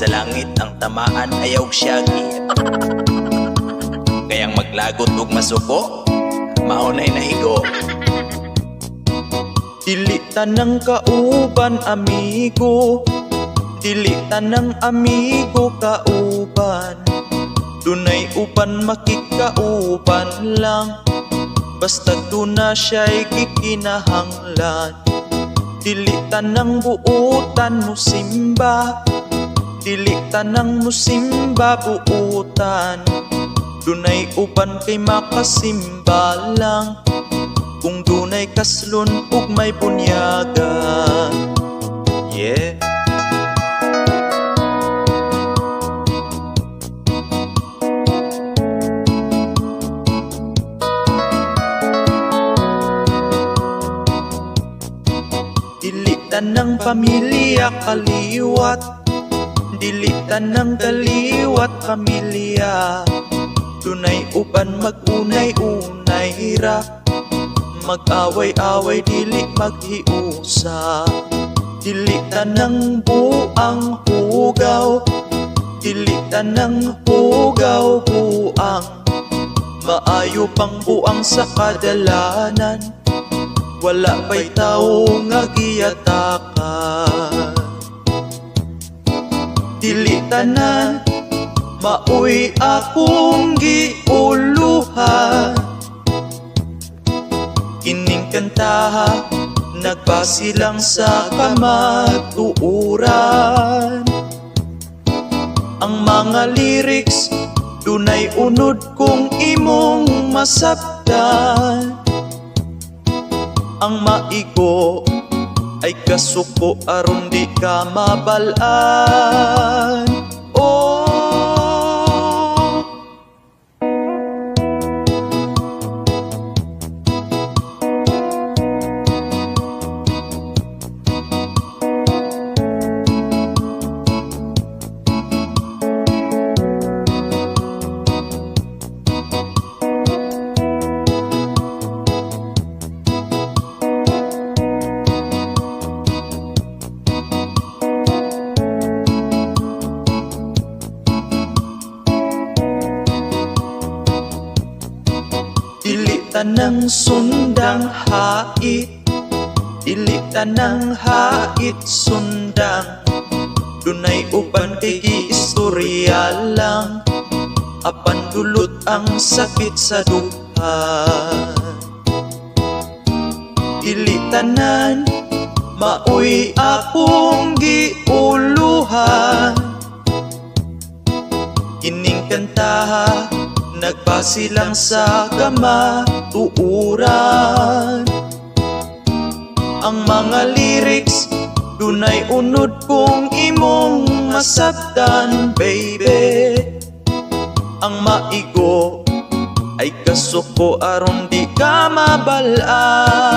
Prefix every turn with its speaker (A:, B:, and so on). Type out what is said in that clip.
A: sa langit ang tamaan ayaw siyagi. Kayang maglagot ug masuko, maunay nahigo. Dili tanang kauban amigo, dili tanang amigo kauban. Dunay uban makikauban lang, basta duna siya'y gikinahanglan. Dili tanang buutan musimba, dili tanang musimba buutan. Dunay uban kay makasimba lang, kung dunay kaslon ug may bunyaga. Yeah. Dili tanang pamilya kaliwat, dili tanang kaliwat pamilya. Dunay uban magunay-unay ra, mag-away-away dili maghiusa. Dili tanang buang hugaw, dili tanang hugaw buang. Maayo pang buang sa kadalanan, wala pa'y tao nga giyatakan. Dili tanan maoy akong giuluhan, kining kantaha nagbase lang sa kamatuuran. Ang mga lyrics dunay unod kung imong masabtan. Ang maigo ay kasuko aron di ka mabalaan. Oh, dili tanang sundang hait, dili tanang hait sundang. Dunay uban kay giistorya lang, apan dulot ang sakit sa duha. Dili tanan maoy akong giuluhan, kining kantaha nagbase lang sa kamatuuran. Ang mga lyrics dunay unod kung imong masabtan, baby. Ang maigo ay kasuko aron di ka mabalaan.